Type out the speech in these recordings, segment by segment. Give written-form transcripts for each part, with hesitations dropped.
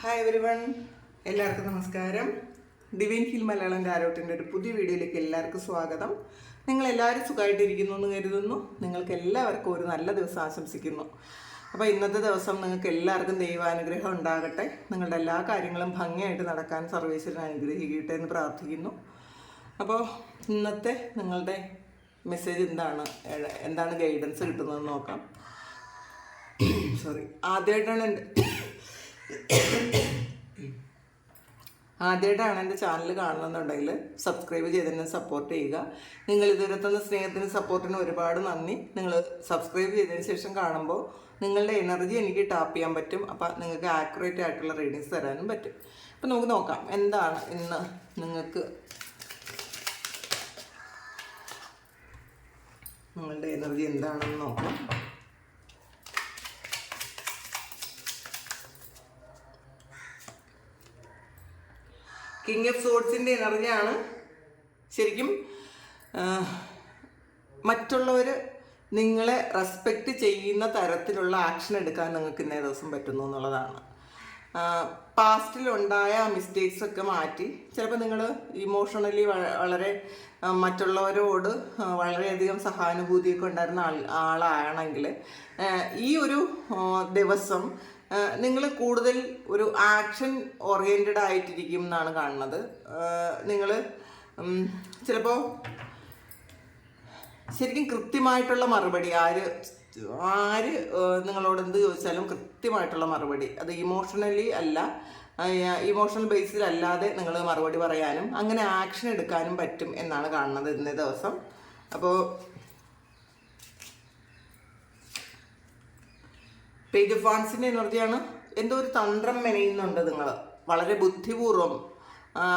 Hi everyone, എല്ലാവർക്കും നമസ്കാരം. Divine hill Malayalam കാരോട്ടിൻ്റെ ഒരു പുതിയ വീഡിയോയിലേക്ക് എല്ലാവർക്കും സ്വാഗതം. നിങ്ങളെല്ലാവരും സുഖമായിട്ടിരിക്കുന്നു എന്ന് കരുതുന്നു. നിങ്ങൾക്ക് എല്ലാവർക്കും ഒരു നല്ല ദിവസം ആശംസിക്കുന്നു. അപ്പോൾ ഇന്നത്തെ ദിവസം നിങ്ങൾക്ക് എല്ലാവർക്കും ദൈവാനുഗ്രഹം ഉണ്ടാകട്ടെ. നിങ്ങളുടെ എല്ലാ കാര്യങ്ങളും ഭംഗിയായിട്ട് നടക്കാൻ സർവേശ്വരൻ അനുഗ്രഹിക്കട്ടെ എന്ന് പ്രാർത്ഥിക്കുന്നു. അപ്പോൾ ഇന്നത്തെ നിങ്ങളുടെ മെസ്സേജ് എന്താണ് ഗൈഡൻസ് കിട്ടുന്നതെന്ന് നോക്കാം. ആദ്യമായിട്ടാണ് എൻ്റെ ചാനൽ കാണുന്നുണ്ടെങ്കിൽ സബ്സ്ക്രൈബ് ചെയ്തതിന് സപ്പോർട്ട് ചെയ്യുക. നിങ്ങൾ ഇതുവരെ തന്ന സ്നേഹത്തിന് സപ്പോർട്ടിന് ഒരുപാട് നന്ദി. നിങ്ങൾ സബ്സ്ക്രൈബ് ചെയ്തതിന് ശേഷം കാണുമ്പോൾ നിങ്ങളുടെ എനർജി എനിക്ക് ടാപ്പ് ചെയ്യാൻ പറ്റും. അപ്പം നിങ്ങൾക്ക് ആക്യുറേറ്റ് ആയിട്ടുള്ള റീഡിങ്സ് തരാനും പറ്റും. അപ്പം നമുക്ക് നോക്കാം എന്താണ് ഇന്ന് നിങ്ങളുടെ എനർജി എന്താണെന്ന് നോക്കാം. കിങ് ഓഫ് സോഡ്സിൻ്റെ എനർജിയാണ്. ശരിക്കും മറ്റുള്ളവർ നിങ്ങളെ റെസ്പെക്റ്റ് ചെയ്യുന്ന തരത്തിലുള്ള ആക്ഷൻ എടുക്കാൻ നിങ്ങൾക്ക് ഇന്നേ ദിവസം പറ്റുന്നു എന്നുള്ളതാണ്. പാസ്റ്റിലുണ്ടായ മിസ്റ്റേക്സ് ഒക്കെ മാറ്റി ചിലപ്പോൾ നിങ്ങൾ ഇമോഷണലി വളരെ മറ്റുള്ളവരോട് വളരെയധികം സഹാനുഭൂതിയൊക്കെ ഉണ്ടായിരുന്ന ആളാണെങ്കിൽ ഈ ഒരു ദിവസം നിങ്ങൾ കൂടുതൽ ഒരു ആക്ഷൻ ഓറിയൻറ്റഡ് ആയിട്ടിരിക്കും എന്നാണ് കാണുന്നത്. നിങ്ങൾ ചിലപ്പോൾ ശരിക്കും കൃത്യമായിട്ടുള്ള മറുപടി ആര് നിങ്ങളോട് എന്ത് ചോദിച്ചാലും കൃത്യമായിട്ടുള്ള മറുപടി, അത് ഇമോഷണലി അല്ല, ഇമോഷണൽ ബേസിലല്ലാതെ നിങ്ങൾ മറുപടി പറയാനും അങ്ങനെ ആക്ഷൻ എടുക്കാനും പറ്റും എന്നാണ് കാണുന്നത് ഇന്നേ ദിവസം. അപ്പോൾ പേജ് ഓഫ് വാൻസിൻ്റെ എനർജിയാണ്. എന്തോ ഒരു തന്ത്രം മെനയുന്നുണ്ട് നിങ്ങൾ വളരെ ബുദ്ധിപൂർവ്വം.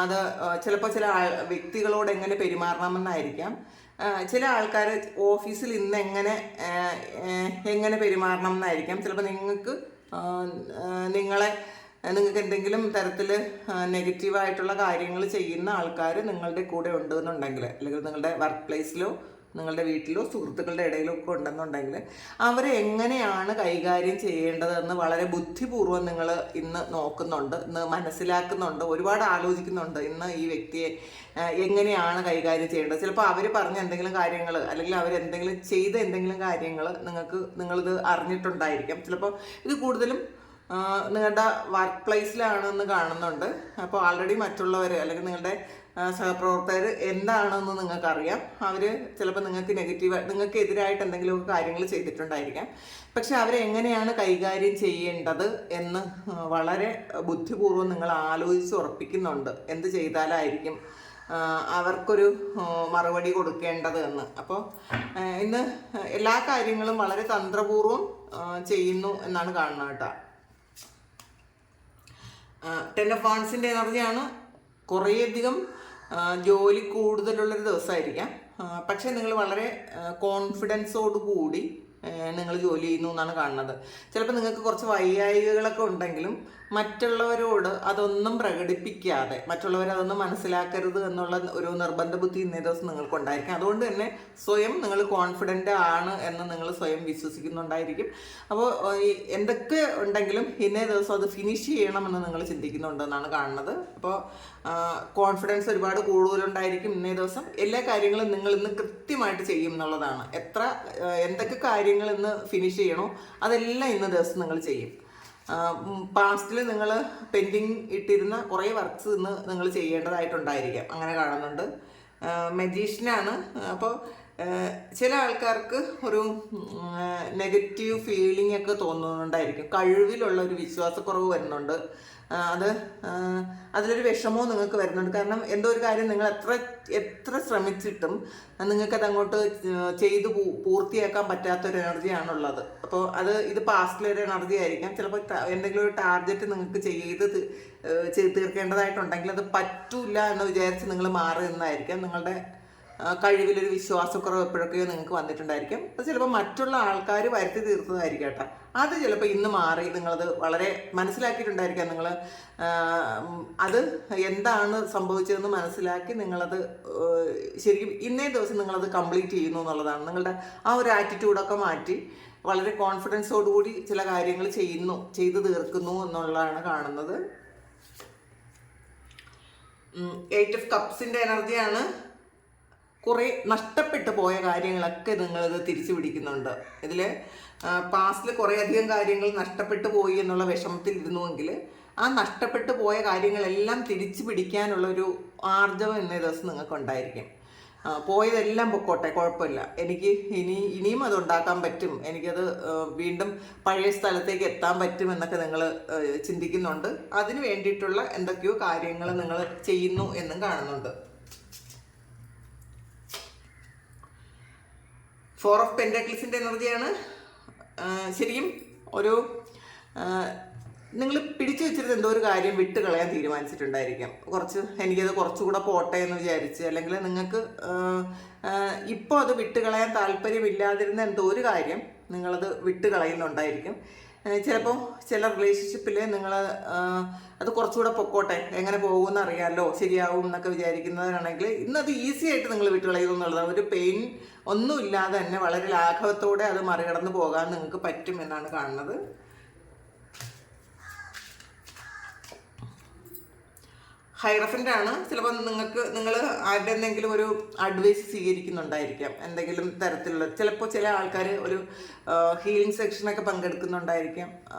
അത് ചിലപ്പോൾ ചില വ്യക്തികളോട് എങ്ങനെ പെരുമാറണമെന്നായിരിക്കാം. ചില ആൾക്കാർ ഓഫീസിൽ ഇന്ന് എങ്ങനെ പെരുമാറണം എന്നായിരിക്കാം. ചിലപ്പോൾ നിങ്ങൾക്ക് എന്തെങ്കിലും തരത്തിൽ നെഗറ്റീവായിട്ടുള്ള കാര്യങ്ങൾ ചെയ്യുന്ന ആൾക്കാർ നിങ്ങളുടെ കൂടെ ഉണ്ടെന്നുണ്ടെങ്കിൽ, അല്ലെങ്കിൽ നിങ്ങളുടെ വർക്ക് പ്ലേസിലോ നിങ്ങളുടെ വീട്ടിലോ സുഹൃത്തുക്കളുടെ ഇടയിലോ ഒക്കെ ഉണ്ടെന്നുണ്ടെങ്കിൽ അവരെ എങ്ങനെയാണ് കൈകാര്യം ചെയ്യേണ്ടതെന്ന് വളരെ ബുദ്ധിപൂർവ്വം നിങ്ങൾ ഇന്ന് നോക്കുന്നുണ്ട്, ഇന്ന് മനസ്സിലാക്കുന്നുണ്ട്, ഒരുപാട് ആലോചിക്കുന്നുണ്ട്. ഇന്ന് ഈ വ്യക്തിയെ എങ്ങനെയാണ് കൈകാര്യം ചെയ്യേണ്ടത്. ചിലപ്പോൾ അവർ പറഞ്ഞ എന്തെങ്കിലും കാര്യങ്ങൾ അല്ലെങ്കിൽ അവരെന്തെങ്കിലും ചെയ്ത എന്തെങ്കിലും കാര്യങ്ങൾ നിങ്ങളിത് അറിഞ്ഞിട്ടുണ്ടായിരിക്കാം. ചിലപ്പോൾ ഇത് കൂടുതലും നിങ്ങളുടെ വർക്ക് പ്ലേസിലാണെന്ന് കാണുന്നുണ്ട്. അപ്പോൾ ആൾറെഡി മറ്റുള്ളവർ അല്ലെങ്കിൽ നിങ്ങളുടെ സഹപ്രവർത്തകർ എന്താണെന്ന് നിങ്ങൾക്കറിയാം. അവർ ചിലപ്പോൾ നിങ്ങൾക്ക് എതിരായിട്ട് എന്തെങ്കിലുമൊക്കെ കാര്യങ്ങൾ ചെയ്തിട്ടുണ്ടായിരിക്കാം. പക്ഷെ അവരെ എങ്ങനെയാണ് കൈകാര്യം ചെയ്യേണ്ടത് എന്ന് വളരെ ബുദ്ധിപൂർവ്വം നിങ്ങൾ ആലോചിച്ച് ഉറപ്പിക്കുന്നുണ്ട്. എന്ത് ചെയ്താലായിരിക്കും അവർക്കൊരു മറുപടി കൊടുക്കേണ്ടത് എന്ന്. അപ്പോൾ ഇന്ന് എല്ലാ കാര്യങ്ങളും വളരെ തന്ത്രപൂർവ്വം ചെയ്യുന്നു എന്നാണ് കാണുന്നത് കേട്ടോ. ടെൻ ഓഫ് വാൻസിൻ്റെ എനർജിയാണ്. കുറേയധികം ജോലി കൂടുതലുള്ളൊരു ദിവസമായിരിക്കാം. പക്ഷേ നിങ്ങൾ വളരെ കോൺഫിഡൻസോട് കൂടി നിങ്ങൾ ജോലി ചെയ്യുന്നു എന്നാണ് കാണുന്നത്. ചിലപ്പോൾ നിങ്ങൾക്ക് കുറച്ച് വൈകാരികകളൊക്കെ ഉണ്ടെങ്കിലും മറ്റുള്ളവരോട് അതൊന്നും പ്രകടിപ്പിക്കാതെ, മറ്റുള്ളവരതൊന്നും മനസ്സിലാക്കരുത് എന്നുള്ള ഒരു നിർബന്ധ ബുദ്ധി ഇന്നേ ദിവസം നിങ്ങൾക്കുണ്ടായിരിക്കും. അതുകൊണ്ട് തന്നെ സ്വയം നിങ്ങൾ കോൺഫിഡൻ്റ് ആണ് എന്ന് നിങ്ങൾ സ്വയം വിശ്വസിക്കുന്നുണ്ടായിരിക്കും. അപ്പോൾ എന്തൊക്കെ ഉണ്ടെങ്കിലും ഇന്നേ ദിവസം അത് ഫിനിഷ് ചെയ്യണമെന്ന് നിങ്ങൾ ചിന്തിക്കുന്നുണ്ടെന്നാണ് കാണുന്നത്. അപ്പോൾ കോൺഫിഡൻസ് ഒരുപാട് കൂടുതലുണ്ടായിരിക്കും ഇന്നേ ദിവസം. എല്ലാ കാര്യങ്ങളും നിങ്ങൾ ഇന്ന് കൃത്യമായിട്ട് ചെയ്യും എന്നുള്ളതാണ്. എന്തൊക്കെ കാര്യങ്ങൾ ഇന്ന് ഫിനിഷ് ചെയ്യണോ അതെല്ലാം ഇന്ന് ദിവസം നിങ്ങൾ ചെയ്യും. പാസ്റ്റിൽ നിങ്ങൾ പെൻഡിങ് ഇട്ടിരുന്ന കുറേ വർക്ക്സ് ഇന്ന് നിങ്ങൾ ചെയ്യേണ്ടതായിട്ടുണ്ടായിരിക്കാം, അങ്ങനെ കാണുന്നുണ്ട്. മജീഷ്യനാണ്. അപ്പോൾ ചില ആൾക്കാർക്ക് ഒരു നെഗറ്റീവ് ഫീലിംഗ് ഒക്കെ തോന്നുന്നുണ്ടായിരിക്കും. കഴിവിലുള്ള ഒരു വിശ്വാസക്കുറവ് വരുന്നുണ്ട്. അതിലൊരു വിഷമവും നിങ്ങൾക്ക് വരുന്നുണ്ട്. കാരണം എന്തോ ഒരു കാര്യം നിങ്ങൾ എത്ര ശ്രമിച്ചിട്ടും നിങ്ങൾക്കത് അങ്ങോട്ട് ചെയ്ത് പൂർത്തിയാക്കാൻ പറ്റാത്തൊരു എനർജിയാണുള്ളത്. അപ്പോൾ ഇത് പാസ്റ്റിലൊരു എനർജി ആയിരിക്കാം. ചിലപ്പോൾ എന്തെങ്കിലും ഒരു ടാർഗറ്റ് നിങ്ങൾക്ക് ചെയ്ത് തീർക്കേണ്ടതായിട്ടുണ്ടെങ്കിൽ അത് പറ്റൂല എന്ന് വിചാരിച്ച് നിങ്ങൾ മാറി നിന്നായിരിക്കാം. നിങ്ങളുടെ കഴിവിലൊരു വിശ്വാസക്കുറവ് എപ്പോഴൊക്കെയോ നിങ്ങൾക്ക് വന്നിട്ടുണ്ടായിരിക്കും. അത് ചിലപ്പോൾ മറ്റുള്ള ആൾക്കാർ വരുത്തി തീർത്തതായിരിക്കും കേട്ടോ. അത് ചിലപ്പോൾ ഇന്ന് മാറി നിങ്ങളത് വളരെ മനസ്സിലാക്കിയിട്ടുണ്ടായിരിക്കാം. നിങ്ങൾ അത് എന്താണ് സംഭവിച്ചതെന്ന് മനസ്സിലാക്കി നിങ്ങളത് ശരിക്കും ഇന്നേ ദിവസം നിങ്ങളത് കംപ്ലീറ്റ് ചെയ്യുന്നു എന്നുള്ളതാണ്. നിങ്ങളുടെ ആ ഒരു ആറ്റിറ്റ്യൂഡൊക്കെ മാറ്റി വളരെ കോൺഫിഡൻസോടുകൂടി ചില കാര്യങ്ങൾ ചെയ്തു തീർക്കുന്നു എന്നുള്ളതാണ് കാണുന്നത്. 8 ഓഫ് കപ്സിൻ്റെ എനർജിയാണ്. കുറേ നഷ്ടപ്പെട്ടു പോയ കാര്യങ്ങളൊക്കെ നിങ്ങളിത് തിരിച്ചു പിടിക്കുന്നുണ്ട്. ഇതിൽ പാസ്റ്റിൽ കുറേയധികം കാര്യങ്ങൾ നഷ്ടപ്പെട്ടു പോയി എന്നുള്ള വിഷമത്തിലിരുന്നുവെങ്കിൽ ആ നഷ്ടപ്പെട്ടു പോയ കാര്യങ്ങളെല്ലാം തിരിച്ചു പിടിക്കാനുള്ളൊരു ആർജവം ഇന്നേ ദിവസം നിങ്ങൾക്കുണ്ടായിരിക്കും. പോയതെല്ലാം പൊക്കോട്ടെ, കുഴപ്പമില്ല, എനിക്ക് ഇനിയും അത് ഉണ്ടാക്കാൻ പറ്റും, എനിക്കത് വീണ്ടും പഴയ സ്ഥലത്തേക്ക് എത്താൻ പറ്റും എന്നൊക്കെ നിങ്ങൾ ചിന്തിക്കുന്നുണ്ട്. അതിന് വേണ്ടിയിട്ടുള്ള എന്തൊക്കെയോ കാര്യങ്ങൾ നിങ്ങൾ ചെയ്യുന്നു എന്നും കാണുന്നുണ്ട്. 4 ഓഫ് പെൻറ്റാക്കിൾസിൻ്റെ എനർജിയാണ്. ശരിക്കും ഒരു നിങ്ങൾ പിടിച്ചു വെച്ചിരുന്ന എന്തോ ഒരു കാര്യം വിട്ട് കളയാൻ തീരുമാനിച്ചിട്ടുണ്ടായിരിക്കാം. എനിക്കത് കുറച്ചുകൂടെ പോട്ടെ എന്ന് വിചാരിച്ച്, അല്ലെങ്കിൽ നിങ്ങൾക്ക് ഇപ്പോൾ അത് വിട്ട് കളയാൻ താല്പര്യമില്ലാതിരുന്ന എന്തോ ഒരു കാര്യം നിങ്ങളത് വിട്ട് കളയുന്നുണ്ടായിരിക്കും. ചിലപ്പോൾ ചില റിലേഷൻഷിപ്പിൽ നിങ്ങൾ അത് കുറച്ചുകൂടെ പൊക്കോട്ടെ, എങ്ങനെ പോകുമെന്ന് അറിയാമല്ലോ, ശരിയാവും എന്നൊക്കെ വിചാരിക്കുന്നവരാണെങ്കിൽ ഇന്നത് ഈസി ആയിട്ട് നിങ്ങൾ വിട്ട് കളയുന്നു എന്നുള്ളതാണ്. ഒരു പെയിൻ ഒന്നുമില്ലാതെ തന്നെ വളരെ ലാഘവത്തോടെ അത് മറികടന്ന് പോകാൻ നിങ്ങൾക്ക് പറ്റും എന്നാണ് കാണുന്നത്. ഹൈറഫൻ്റ് ആണ്. ചിലപ്പോൾ നിങ്ങൾ ആരുടെ എന്തെങ്കിലും ഒരു അഡ്വൈസ് സ്വീകരിക്കുന്നുണ്ടായിരിക്കാം, എന്തെങ്കിലും തരത്തിലുള്ള. ചിലപ്പോൾ ചില ആൾക്കാർ ഒരു ഹീലിംഗ് സെക്ഷനൊക്കെ പങ്കെടുക്കുന്നുണ്ടായിരിക്കാം,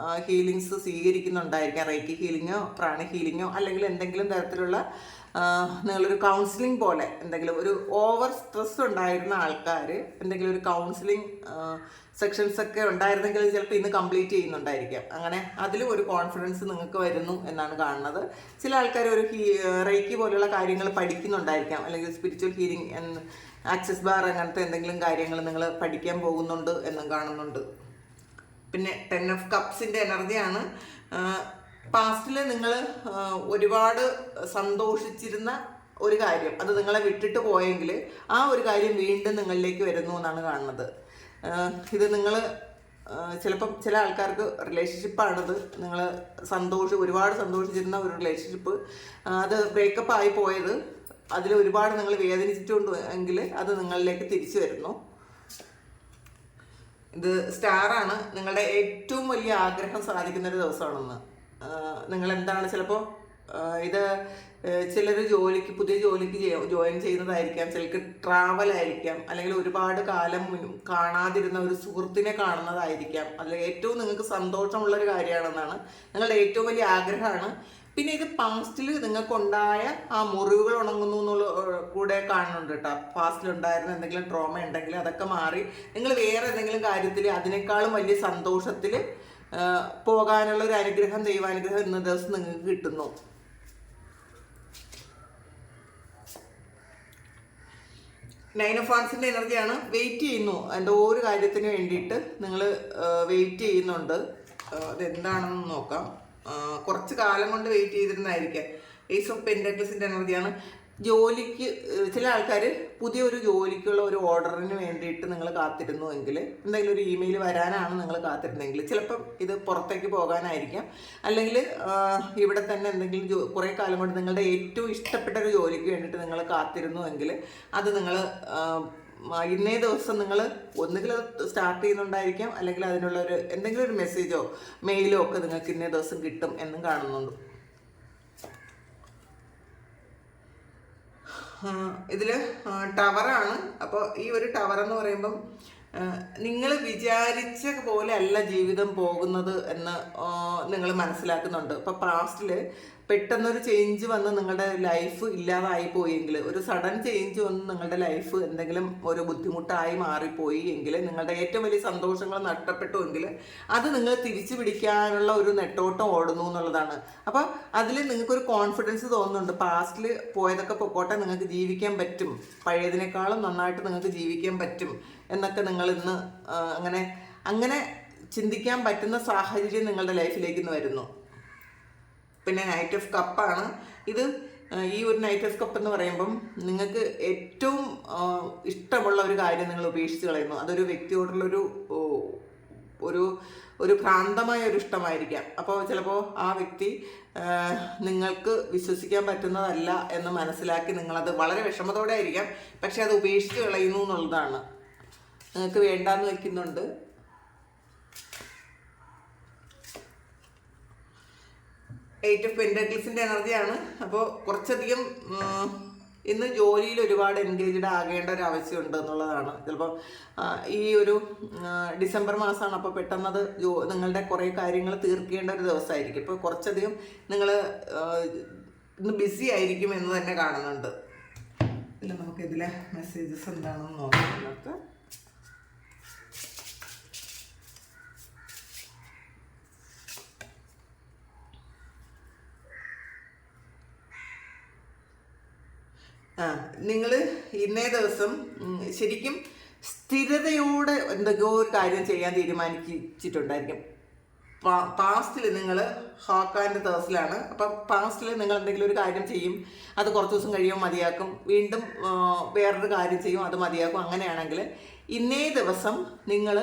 ഹീലിങ്സ് സ്വീകരിക്കുന്നുണ്ടായിരിക്കാം, റൈക്കി ഹീലിങ്ങോ പ്രാണ ഹീലിങ്ങോ, അല്ലെങ്കിൽ എന്തെങ്കിലും തരത്തിലുള്ള നിങ്ങളൊരു കൗൺസിലിംഗ് പോലെ എന്തെങ്കിലും ഒരു ഓവർ സ്ട്രെസ് ഉണ്ടായിരുന്ന ആൾക്കാർ എന്തെങ്കിലും ഒരു കൗൺസിലിംഗ് സെക്ഷൻസ് ഒക്കെ ഉണ്ടായിരുന്നെങ്കിൽ ചിലപ്പോൾ ഇന്ന് കംപ്ലീറ്റ് ചെയ്യുന്നുണ്ടായിരിക്കാം. അങ്ങനെ അതിലും ഒരു കോൺഫിഡൻസ് നിങ്ങൾക്ക് വരുന്നു എന്നാണ് കാണുന്നത്. ചില ആൾക്കാർ ഒരു റൈക്കി പോലെയുള്ള കാര്യങ്ങൾ പഠിക്കുന്നുണ്ടായിരിക്കാം, അല്ലെങ്കിൽ സ്പിരിച്വൽ ഹീലിംഗ് ആക്സസ് ബാർ അങ്ങനത്തെ എന്തെങ്കിലും കാര്യങ്ങൾ നിങ്ങൾ പഠിക്കാൻ പോകുന്നുണ്ട് എന്നും കാണുന്നുണ്ട്. പിന്നെ 10 ഓഫ് കപ്സിൻ്റെ എനർജിയാണ്. പാസ്റ്റിൽ നിങ്ങൾ ഒരുപാട് സന്തോഷിച്ചിരുന്ന ഒരു കാര്യം അത് നിങ്ങളെ വിട്ടിട്ട് പോയെങ്കിൽ ആ ഒരു കാര്യം വീണ്ടും നിങ്ങളിലേക്ക് വരുന്നു എന്നാണ് കാണുന്നത്. ഇത് നിങ്ങൾ ചിലപ്പം ചില ആൾക്കാർക്ക് റിലേഷൻഷിപ്പാണിത്, നിങ്ങൾ ഒരുപാട് സന്തോഷിച്ചിരുന്ന ഒരു റിലേഷൻഷിപ്പ് അത് ബ്രേക്കപ്പ് ആയി പോയത്, അതിൽ ഒരുപാട് നിങ്ങൾ വേദനിച്ചിട്ടുണ്ട് എങ്കിൽ അത് നിങ്ങളിലേക്ക് തിരിച്ചു വരുന്നു. ഇത് സ്റ്റാറാണ്. നിങ്ങളുടെ ഏറ്റവും വലിയ ആഗ്രഹം സാധിക്കുന്നൊരു ദിവസമാണെന്ന്. നിങ്ങൾ എന്താണ് ചിലപ്പോൾ ഇത് ചിലർ പുതിയ ജോലിക്ക് ജോയിൻ ചെയ്യുന്നതായിരിക്കാം, ചിലർക്ക് ട്രാവലായിരിക്കാം, അല്ലെങ്കിൽ ഒരുപാട് കാലം കാണാതിരുന്ന ഒരു സുഹൃത്തിനെ കാണുന്നതായിരിക്കാം. അല്ലെങ്കിൽ ഏറ്റവും നിങ്ങൾക്ക് സന്തോഷമുള്ളൊരു കാര്യമാണെന്നാണ് നിങ്ങളുടെ ഏറ്റവും വലിയ ആഗ്രഹമാണ്. പിന്നെ ഇത് പാസ്റ്റിൽ നിങ്ങൾക്കുണ്ടായ ആ മുറിവുകൾ ഉണങ്ങുന്നു എന്നുള്ള കൂടെ കാണുന്നുണ്ട് കേട്ടോ. പാസ്റ്റിലുണ്ടായിരുന്ന എന്തെങ്കിലും ട്രോമ ഉണ്ടെങ്കിൽ അതൊക്കെ മാറി നിങ്ങൾ വേറെ എന്തെങ്കിലും കാര്യത്തിൽ അതിനേക്കാളും വലിയ സന്തോഷത്തിൽ പോകാനുള്ള ഒരു അനുഗ്രഹം, ദൈവാനുഗ്രഹം ഇന്ന ദിവസം നിങ്ങൾക്ക് കിട്ടുന്നു. നൈൻ ഓഫ് വാൻസിൻ്റെ എനർജിയാണ്. വെയിറ്റ് ചെയ്യുന്നു, എന്തോ ഒരു കാര്യത്തിന് വേണ്ടിയിട്ട് നിങ്ങൾ വെയിറ്റ് ചെയ്യുന്നുണ്ട്. അതെന്താണെന്ന് നോക്കാം. കുറച്ച് കാലം കൊണ്ട് വെയിറ്റ് ചെയ്തിരുന്നതായിരിക്കാം. ഏസ് ഓഫ് പെൻറ്റാക്കിൾസിൻ്റെ എനർജിയാണ്. ജോലിക്ക് ചില ആൾക്കാർ പുതിയൊരു ജോലിക്കുള്ള ഒരു ഓർഡറിന് വേണ്ടിയിട്ട് നിങ്ങൾ കാത്തിരുന്നുവെങ്കിൽ, എന്തെങ്കിലും ഒരു ഇമെയിൽ വരാനാണ് നിങ്ങൾ കാത്തിരുന്നെങ്കിൽ, ചിലപ്പം ഇത് പുറത്തേക്ക് പോകാനായിരിക്കാം, അല്ലെങ്കിൽ ഇവിടെ തന്നെ എന്തെങ്കിലും കുറേ കാലം കൊണ്ട് നിങ്ങളുടെ ഏറ്റവും ഇഷ്ടപ്പെട്ട ഒരു ജോലിക്ക് വേണ്ടിയിട്ട് നിങ്ങൾ കാത്തിരുന്നുവെങ്കിൽ അത് നിങ്ങൾ ഇന്നേ ദിവസം നിങ്ങൾ ഒന്നുകിൽ സ്റ്റാർട്ട് ചെയ്യുന്നുണ്ടായിരിക്കാം, അല്ലെങ്കിൽ അതിനുള്ള എന്തെങ്കിലും ഒരു മെസ്സേജോ മെയിലോ ഒക്കെ നിങ്ങൾക്ക് ഇന്നേ ദിവസം കിട്ടും എന്നും കാണുന്നുണ്ട്. ഇതിൽ ടവറാണ്. അപ്പോൾ ഈ ഒരു ടവർ എന്ന് പറയുമ്പം നിങ്ങൾ വിചാരിച്ച പോലെ അല്ല ജീവിതം പോകുന്നത് എന്ന് നിങ്ങൾ മനസ്സിലാക്കുന്നുണ്ട്. ഇപ്പോൾ പാസ്റ്റിൽ പെട്ടെന്നൊരു ചേഞ്ച് വന്ന് നിങ്ങളുടെ ലൈഫ് ഇല്ലാതായി പോയെങ്കിൽ, ഒരു സഡൻ ചേഞ്ച് വന്ന് നിങ്ങളുടെ ലൈഫ് എന്തെങ്കിലും ഒരു ബുദ്ധിമുട്ടായി മാറിപ്പോയി എങ്കിൽ, നിങ്ങളുടെ ഏറ്റവും വലിയ സന്തോഷങ്ങൾ നഷ്ടപ്പെട്ടു എങ്കിൽ അത് നിങ്ങൾ തിരിച്ചു പിടിക്കാനുള്ള ഒരു നെട്ടോട്ടം ഓടുന്നു എന്നുള്ളതാണ്. അപ്പോൾ അതിൽ നിങ്ങൾക്കൊരു കോൺഫിഡൻസ് തോന്നുന്നുണ്ട്. പാസ്റ്റിൽ പോയതൊക്കെ പൊക്കോട്ടെ, നിങ്ങൾക്ക് ജീവിക്കാൻ പറ്റും, പഴയതിനേക്കാളും നന്നായിട്ട് നിങ്ങൾക്ക് ജീവിക്കാൻ പറ്റും എന്നൊക്കെ നിങ്ങൾ ഇന്ന് അങ്ങനെ ചിന്തിക്കാൻ പറ്റുന്ന സാഹചര്യം നിങ്ങളുടെ ലൈഫിലേക്ക് ഇന്ന് വരുന്നു. പിന്നെ നൈറ്റ് ഓഫ് കപ്പാണ്. ഇത് ഈ ഒരു നൈറ്റ് ഓഫ് കപ്പ് എന്ന് പറയുമ്പം നിങ്ങൾക്ക് ഏറ്റവും ഇഷ്ടമുള്ള ഒരു കാര്യം നിങ്ങൾ ഉപേക്ഷിച്ച് കളയുന്നു. അതൊരു വ്യക്തിയോടുള്ളൊരു ഒരു ഭ്രാന്തമായ ഒരു ഇഷ്ടമായിരിക്കാം. അപ്പോൾ ചിലപ്പോൾ ആ വ്യക്തി നിങ്ങൾക്ക് വിശ്വസിക്കാൻ പറ്റുന്നതല്ല എന്ന് മനസ്സിലാക്കി നിങ്ങളത് വളരെ വിഷമത്തോടെ ആയിരിക്കാം, പക്ഷെ അത് ഉപേക്ഷിച്ച് കളയുന്നു എന്നുള്ളതാണ്. നിങ്ങൾക്ക് വേണ്ടാന്ന് വയ്ക്കുന്നുണ്ട്. 8 ഓഫ് പെന്റക്കിൾസിന്റെ എനർജിയാണ്. അപ്പോൾ കുറച്ചധികം ഇന്ന് ജോലിയിൽ ഒരുപാട് എൻഗേജ്ഡ് ആകേണ്ട ഒരു ആവശ്യമുണ്ട് എന്നുള്ളതാണ്. ചിലപ്പോൾ ഈ ഒരു ഡിസംബർ മാസമാണ്, അപ്പോൾ പെട്ടെന്നത് നിങ്ങളുടെ കുറേ കാര്യങ്ങൾ തീർക്കേണ്ട ഒരു ദിവസമായിരിക്കും. ഇപ്പോൾ കുറച്ചധികം നിങ്ങൾ ഇന്ന് ബിസി ആയിരിക്കും എന്ന് തന്നെ കാണുന്നുണ്ട്. ഇതിൽ നമുക്ക് ഇതിലെ മെസ്സേജസ് എന്താണെന്ന് നോക്കാം. നമുക്ക് നിങ്ങൾ ഇന്നേ ദിവസം ശരിക്കും സ്ഥിരതയോടെ എന്തൊക്കെയോ ഒരു കാര്യം ചെയ്യാൻ തീരുമാനിച്ചിട്ടുണ്ടായിരിക്കും. പാസ്റ്റിൽ നിങ്ങൾ ഹോക്ക് ആൻഡ് തേഴ്സിലാണ്. അപ്പം പാസ്റ്റിൽ നിങ്ങൾ എന്തെങ്കിലും ഒരു കാര്യം ചെയ്യും, അത് കുറച്ച് ദിവസം കഴിയുമ്പോൾ മതിയാക്കും, വീണ്ടും വേറൊരു കാര്യം ചെയ്യും, അത് മതിയാക്കും. അങ്ങനെയാണെങ്കിൽ ഇന്നേ ദിവസം നിങ്ങൾ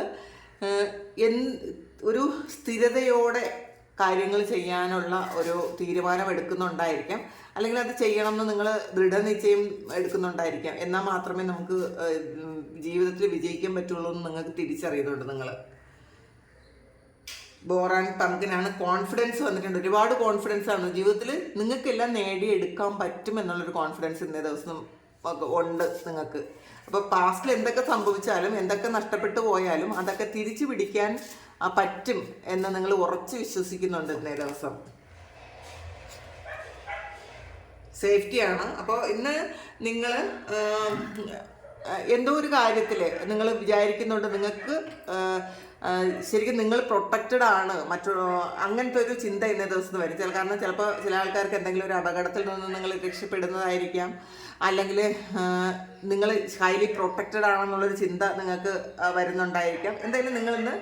ഒരു സ്ഥിരതയോടെ കാര്യങ്ങൾ ചെയ്യാനുള്ള ഒരു തീരുമാനം എടുക്കുന്നുണ്ടായിരിക്കാം. അല്ലെങ്കിൽ അത് ചെയ്യണമെന്ന് നിങ്ങൾ ദൃഢനിശ്ചയം എടുക്കുന്നുണ്ടായിരിക്കാം. എന്നാൽ മാത്രമേ നമുക്ക് ജീവിതത്തിൽ വിജയിക്കാൻ പറ്റുള്ളൂ എന്ന് നിങ്ങൾക്ക് തിരിച്ചറിയുന്നുണ്ട്. നിങ്ങൾ ബോറാൻ പങ്കിനാണ് കോൺഫിഡൻസ് വന്നിട്ടുണ്ട്. ഒരുപാട് കോൺഫിഡൻസ് ആണ് ജീവിതത്തിൽ. നിങ്ങൾക്കെല്ലാം നേടിയെടുക്കാൻ പറ്റും എന്നുള്ളൊരു കോൺഫിഡൻസ് ഇന്നേ ദിവസം ഉണ്ട് നിങ്ങൾക്ക്. അപ്പോൾ പാസ്റ്റിൽ എന്തൊക്കെ സംഭവിച്ചാലും എന്തൊക്കെ നഷ്ടപ്പെട്ടു പോയാലും അതൊക്കെ തിരിച്ചു പിടിക്കാൻ പറ്റും എന്ന് നിങ്ങൾ ഉറച്ച് വിശ്വസിക്കുന്നുണ്ട് ഇന്നേ ദിവസം. സേഫ്റ്റിയാണ്. അപ്പോൾ ഇന്ന് നിങ്ങൾ എന്തോ ഒരു കാര്യത്തിൽ നിങ്ങൾ വിചാരിക്കുന്നുണ്ട് നിങ്ങൾക്ക് ശരിക്കും നിങ്ങൾ പ്രൊട്ടക്റ്റഡ് ആണ് അങ്ങനത്തെ ഒരു ചിന്ത ഇന്നേ ദിവസം വരും. കാരണം ചിലപ്പോൾ ചില ആൾക്കാർക്ക് എന്തെങ്കിലും ഒരു അപകടത്തിൽ നിന്ന് നിങ്ങൾ രക്ഷപ്പെടുന്നതായിരിക്കാം, അല്ലെങ്കിൽ നിങ്ങൾ ഹൈലി പ്രൊട്ടക്റ്റഡ് ആണെന്നുള്ളൊരു ചിന്ത നിങ്ങൾക്ക് വരുന്നുണ്ടായിരിക്കാം. എന്തായാലും നിങ്ങളിന്ന്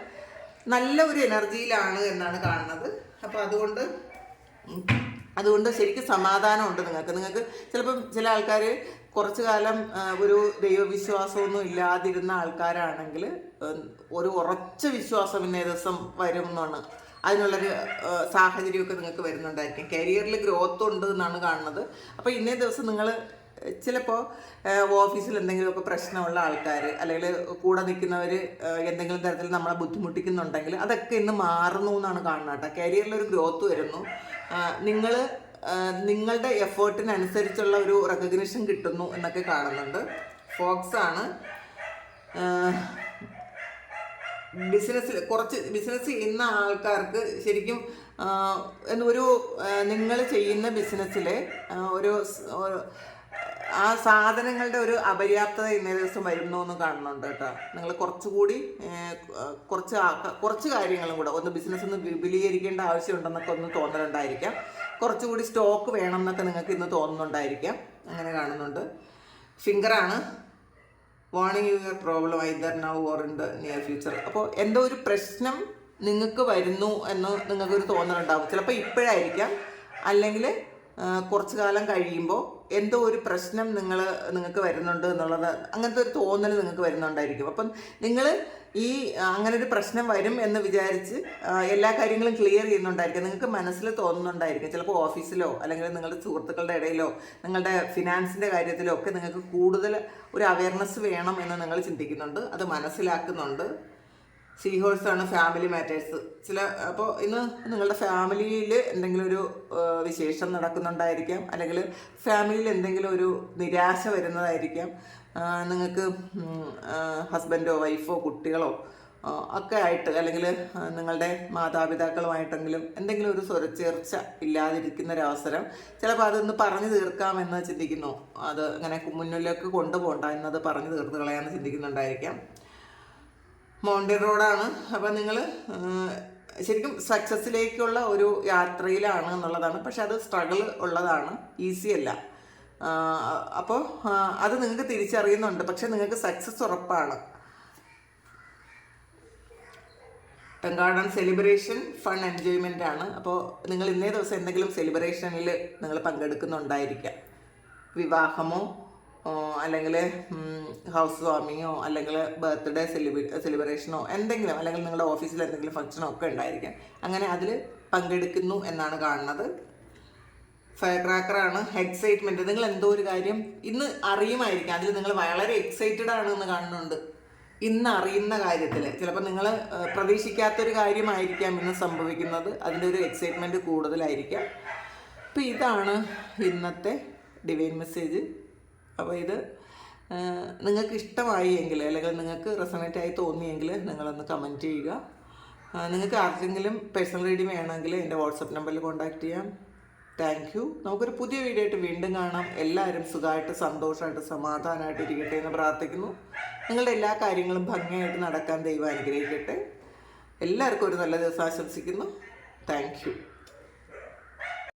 നല്ല ഒരു എനർജിയിലാണ് എന്നാണ് കാണുന്നത്. അപ്പോൾ അതുകൊണ്ട് ശരിക്കും സമാധാനമുണ്ട് നിങ്ങൾക്ക്. ചിലപ്പം ചില ആൾക്കാർ കുറച്ചു കാലം ഒരു ദൈവവിശ്വാസമൊന്നും ഇല്ലാതിരുന്ന ആൾക്കാരാണെങ്കിൽ ഒരു ഉറച്ച വിശ്വാസം ഇന്നേ ദിവസം വരും എന്നാണ്. അതിനുള്ളൊരു സാഹചര്യമൊക്കെ നിങ്ങൾക്ക് വരുന്നുണ്ടായിരിക്കും. കരിയറിൽ ഗ്രോത്ത് ഉണ്ട് എന്നാണ് കാണുന്നത്. അപ്പോൾ ഇന്നേ ദിവസം നിങ്ങൾ ചിലപ്പോൾ ഓഫീസിൽ എന്തെങ്കിലുമൊക്കെ പ്രശ്നമുള്ള ആൾക്കാർ അല്ലെങ്കിൽ കൂടെ നിൽക്കുന്നവർ എന്തെങ്കിലും തരത്തിൽ നമ്മളെ ബുദ്ധിമുട്ടിക്കുന്നുണ്ടെങ്കിൽ അതൊക്കെ ഇന്ന് മാറുന്നു എന്നാണ് കാണുന്നത് കേട്ടോ. കരിയറിലൊരു ഗ്രോത്ത് വരുന്നു. നിങ്ങളുടെ എഫേർട്ടിനനുസരിച്ചുള്ള ഒരു റെക്കഗ്നിഷൻ കിട്ടുന്നു എന്നൊക്കെ കാണുന്നുണ്ട്. ഫോക്സ് ആണ്. ബിസിനസ് ചെയ്യുന്ന ആൾക്കാർക്ക് ശരിക്കും നിങ്ങൾ ചെയ്യുന്ന ബിസിനസ്സിലെ ആ സാധനങ്ങളുടെ ഒരു അപര്യാപ്തത ഇന്നേ ദിവസം വരുന്നു എന്ന് കാണുന്നുണ്ട് കേട്ടോ. നിങ്ങൾ കുറച്ചുകൂടി കുറച്ച് കാര്യങ്ങളും കൂടെ ബിസിനസ് ഒന്ന് വിപുലീകരിക്കേണ്ട ആവശ്യമുണ്ടെന്നൊക്കെ ഒന്ന് തോന്നലുണ്ടായിരിക്കാം. കുറച്ചുകൂടി സ്റ്റോക്ക് വേണം എന്നൊക്കെ നിങ്ങൾക്ക് ഇന്ന് തോന്നുന്നുണ്ടായിരിക്കാം. അങ്ങനെ കാണുന്നുണ്ട്. ഫിംഗറാണ്. Warning your problem either now or in the near future. അപ്പോൾ എന്തോ ഒരു പ്രശ്നം നിങ്ങൾക്ക് വരുന്നു എന്ന് നിങ്ങൾക്കൊരു തോന്നലുണ്ടാവും. ചിലപ്പോൾ ഇപ്പോഴായിരിക്കാം, അല്ലെങ്കിൽ കുറച്ച് കാലം കഴിയുമ്പോൾ എന്തോ ഒരു പ്രശ്നം നിങ്ങൾക്ക് വരുന്നുണ്ട് എന്നുള്ളത് അങ്ങനത്തെ ഒരു തോന്നൽ നിങ്ങൾക്ക് വരുന്നുണ്ടായിരിക്കും. അപ്പം നിങ്ങൾ അങ്ങനെ ഒരു പ്രശ്നം വരും എന്ന് വിചാരിച്ച് എല്ലാ കാര്യങ്ങളും ക്ലിയർ ചെയ്യുന്നുണ്ടായിരിക്കും. നിങ്ങൾക്ക് മനസ്സിൽ തോന്നുന്നുണ്ടായിരിക്കും. ചിലപ്പോൾ ഓഫീസിലോ അല്ലെങ്കിൽ നിങ്ങളുടെ സുഹൃത്തുക്കളുടെ ഇടയിലോ നിങ്ങളുടെ ഫിനാൻസിൻ്റെ കാര്യത്തിലോ ഒക്കെ നിങ്ങൾക്ക് കൂടുതൽ ഒരു അവയർനെസ് വേണം എന്ന് നിങ്ങൾ ചിന്തിക്കുന്നുണ്ട്. അത് മനസ്സിലാക്കുന്നുണ്ട്. സീഹോഴ്സാണ് ഫാമിലി മാറ്റേഴ്സ്. അപ്പോൾ ഇന്ന് നിങ്ങളുടെ ഫാമിലിയിൽ എന്തെങ്കിലും ഒരു വിശേഷം നടക്കുന്നുണ്ടായിരിക്കാം, അല്ലെങ്കിൽ ഫാമിലിയിൽ എന്തെങ്കിലും ഒരു നിരാശ വരുന്നതായിരിക്കാം. നിങ്ങൾക്ക് ഹസ്ബൻഡോ വൈഫോ കുട്ടികളോ ഒക്കെ ആയിട്ട്, അല്ലെങ്കിൽ നിങ്ങളുടെ മാതാപിതാക്കളുമായിട്ടെങ്കിലും എന്തെങ്കിലും ഒരു സ്വരച്ചേർച്ച ഇല്ലാതിരിക്കുന്നൊരവസരം ചിലപ്പോൾ അതൊന്ന് പറഞ്ഞു തീർക്കാമെന്ന് ചിന്തിക്കുന്നു. അത് അങ്ങനെ മുന്നിലേക്ക് കൊണ്ടുപോകണ്ട എന്നത് പറഞ്ഞു തീർത്ത് കളയാമെന്ന് ചിന്തിക്കുന്നുണ്ടായിരിക്കാം. മൗണ്ടൻ റോഡാണ്. അപ്പം നിങ്ങൾ ശരിക്കും സക്സസ്സിലേക്കുള്ള ഒരു യാത്രയിലാണ് എന്നുള്ളതാണ്. പക്ഷെ അത് സ്ട്രഗിൾ ഉള്ളതാണ്, ഈസി അല്ല. അപ്പോൾ അത് നിങ്ങൾക്ക് തിരിച്ചറിയുന്നുണ്ട്. പക്ഷെ നിങ്ങൾക്ക് സക്സസ് ഉറപ്പാണ്. ടെങ്കാർഡൻ സെലിബ്രേഷൻ, ഫൺ, എൻജോയ്മെൻ്റ് ആണ്. അപ്പോൾ നിങ്ങൾ ഇന്നേ ദിവസം എന്തെങ്കിലും സെലിബ്രേഷനിൽ നിങ്ങൾ പങ്കെടുക്കുന്നുണ്ടായിരിക്കാം. വിവാഹമോ അല്ലെങ്കിൽ ഹൗസ് വാമിങ്ങോ അല്ലെങ്കിൽ ബർത്ത്ഡേ സെലിബ്രേഷനോ എന്തെങ്കിലും, അല്ലെങ്കിൽ നിങ്ങളുടെ ഓഫീസിൽ എന്തെങ്കിലും ഫംഗ്ഷനോ ഒക്കെ ഉണ്ടായിരിക്കാം. അങ്ങനെ അതിൽ പങ്കെടുക്കുന്നു എന്നാണ് കാണുന്നത്. ഫയർ ക്രാക്കറാണ്. എക്സൈറ്റ്മെൻറ്റ്. നിങ്ങൾ എന്തോ ഒരു കാര്യം ഇന്ന് അറിയുമായിരിക്കാം, അതിൽ നിങ്ങൾ വളരെ എക്സൈറ്റഡ് ആണെന്ന് കാണുന്നുണ്ട്. ഇന്ന് അറിയുന്ന കാര്യത്തിൽ ചിലപ്പോൾ നിങ്ങൾ പ്രതീക്ഷിക്കാത്തൊരു കാര്യമായിരിക്കാം ഇന്ന് സംഭവിക്കുന്നത്. അതിൻ്റെ ഒരു എക്സൈറ്റ്മെൻറ്റ് കൂടുതലായിരിക്കാം. അപ്പോൾ ഇതാണ് ഇന്നത്തെ ഡിവൈൻ മെസ്സേജ്. അപ്പോൾ ഇത് നിങ്ങൾക്ക് ഇഷ്ടമായി എങ്കിൽ, അല്ലെങ്കിൽ നിങ്ങൾക്ക് റെസണേറ്റ് ആയി തോന്നിയെങ്കിൽ നിങ്ങളൊന്ന് കമൻറ്റ് ചെയ്യുക. നിങ്ങൾക്ക് ആർക്കെങ്കിലും പേഴ്സണൽ റീഡിങ് വേണമെങ്കിൽ എൻ്റെ വാട്സപ്പ് നമ്പറിൽ കോൺടാക്റ്റ് ചെയ്യാം. Thank you. നമുക്കൊരു പുതിയ വീഡിയോ ആയിട്ട് വീണ്ടും കാണാം. എല്ലാവരും സുഖമായിട്ട് സന്തോഷമായിട്ട് സമാധാനമായിട്ട് ഇരിക്കട്ടെ എന്ന് പ്രാർത്ഥിക്കുന്നു. നിങ്ങളുടെ എല്ലാ കാര്യങ്ങളും ഭംഗിയായിട്ട് നടക്കാൻ ദൈവം അനുഗ്രഹിക്കട്ടെ. എല്ലാവർക്കും ഒരു നല്ല ദിവസം ആശംസിക്കുന്നു. Thank you.